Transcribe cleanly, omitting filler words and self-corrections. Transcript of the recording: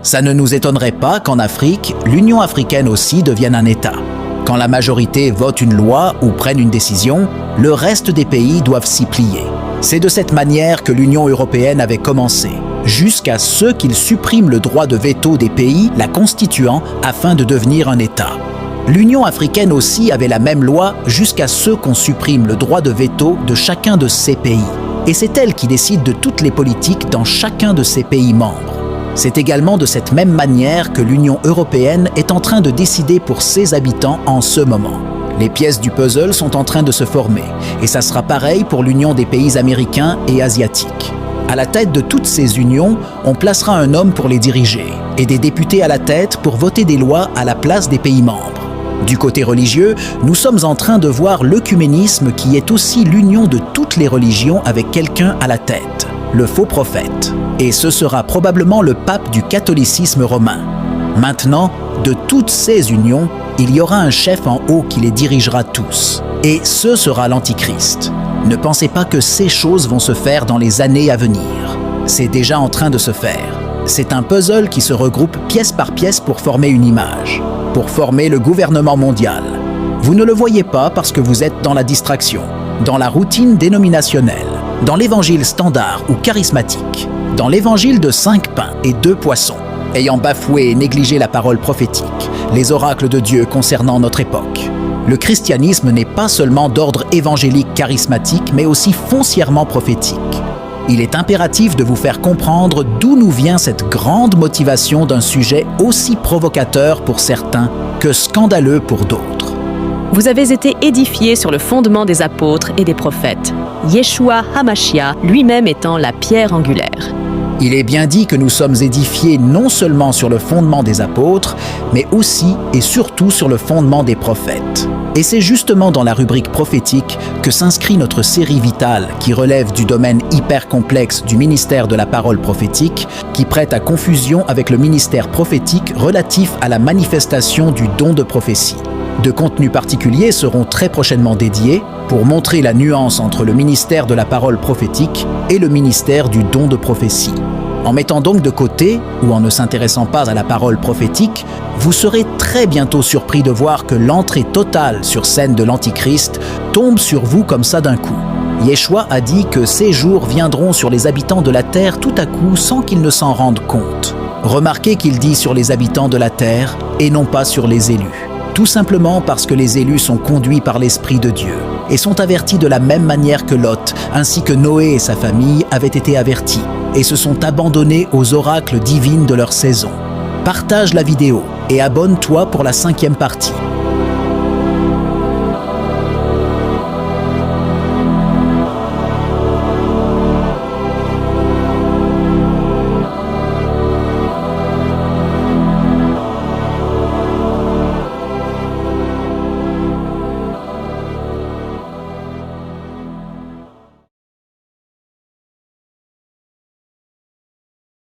Ça ne nous étonnerait pas qu'en Afrique, l'Union africaine aussi devienne un État. Quand la majorité vote une loi ou prenne une décision, le reste des pays doivent s'y plier. C'est de cette manière que l'Union européenne avait commencé, jusqu'à ce qu'il supprime le droit de veto des pays la constituant afin de devenir un État. L'Union africaine aussi avait la même loi jusqu'à ce qu'on supprime le droit de veto de chacun de ces pays. Et c'est elle qui décide de toutes les politiques dans chacun de ces pays membres. C'est également de cette même manière que l'Union européenne est en train de décider pour ses habitants en ce moment. Les pièces du puzzle sont en train de se former, et ça sera pareil pour l'Union des pays américains et asiatiques. À la tête de toutes ces unions, on placera un homme pour les diriger, et des députés à la tête pour voter des lois à la place des pays membres. Du côté religieux, nous sommes en train de voir l'œcuménisme qui est aussi l'union de toutes les religions avec quelqu'un à la tête, le faux prophète. Et ce sera probablement le pape du catholicisme romain. Maintenant, de toutes ces unions, il y aura un chef en haut qui les dirigera tous. Et ce sera l'Antichrist. Ne pensez pas que ces choses vont se faire dans les années à venir. C'est déjà en train de se faire. C'est un puzzle qui se regroupe pièce par pièce pour former une image, pour former le gouvernement mondial. Vous ne le voyez pas parce que vous êtes dans la distraction, dans la routine dénominationnelle, dans l'évangile standard ou charismatique, dans l'évangile de 5 pains et 2 poissons, ayant bafoué et négligé la parole prophétique, les oracles de Dieu concernant notre époque. Le christianisme n'est pas seulement d'ordre évangélique charismatique, mais aussi foncièrement prophétique. Il est impératif de vous faire comprendre d'où nous vient cette grande motivation d'un sujet aussi provocateur pour certains que scandaleux pour d'autres. Vous avez été édifiés sur le fondement des apôtres et des prophètes, Yeshua HaMashiach lui-même étant la pierre angulaire. Il est bien dit que nous sommes édifiés non seulement sur le fondement des apôtres, mais aussi et surtout sur le fondement des prophètes. Et c'est justement dans la rubrique prophétique que s'inscrit notre série vitale qui relève du domaine hyper complexe du ministère de la parole prophétique, qui prête à confusion avec le ministère prophétique relatif à la manifestation du don de prophétie. De contenus particuliers seront très prochainement dédiés pour montrer la nuance entre le ministère de la parole prophétique et le ministère du don de prophétie. En mettant donc de côté, ou en ne s'intéressant pas à la parole prophétique, vous serez très bientôt surpris de voir que l'entrée totale sur scène de l'Antichrist tombe sur vous comme ça d'un coup. Yeshua a dit que ces jours viendront sur les habitants de la terre tout à coup sans qu'ils ne s'en rendent compte. Remarquez qu'il dit sur les habitants de la terre et non pas sur les élus. Tout simplement parce que les élus sont conduits par l'Esprit de Dieu et sont avertis de la même manière que Lot, ainsi que Noé et sa famille avaient été avertis et se sont abandonnés aux oracles divines de leur saison. Partage la vidéo et abonne-toi pour la 5e partie.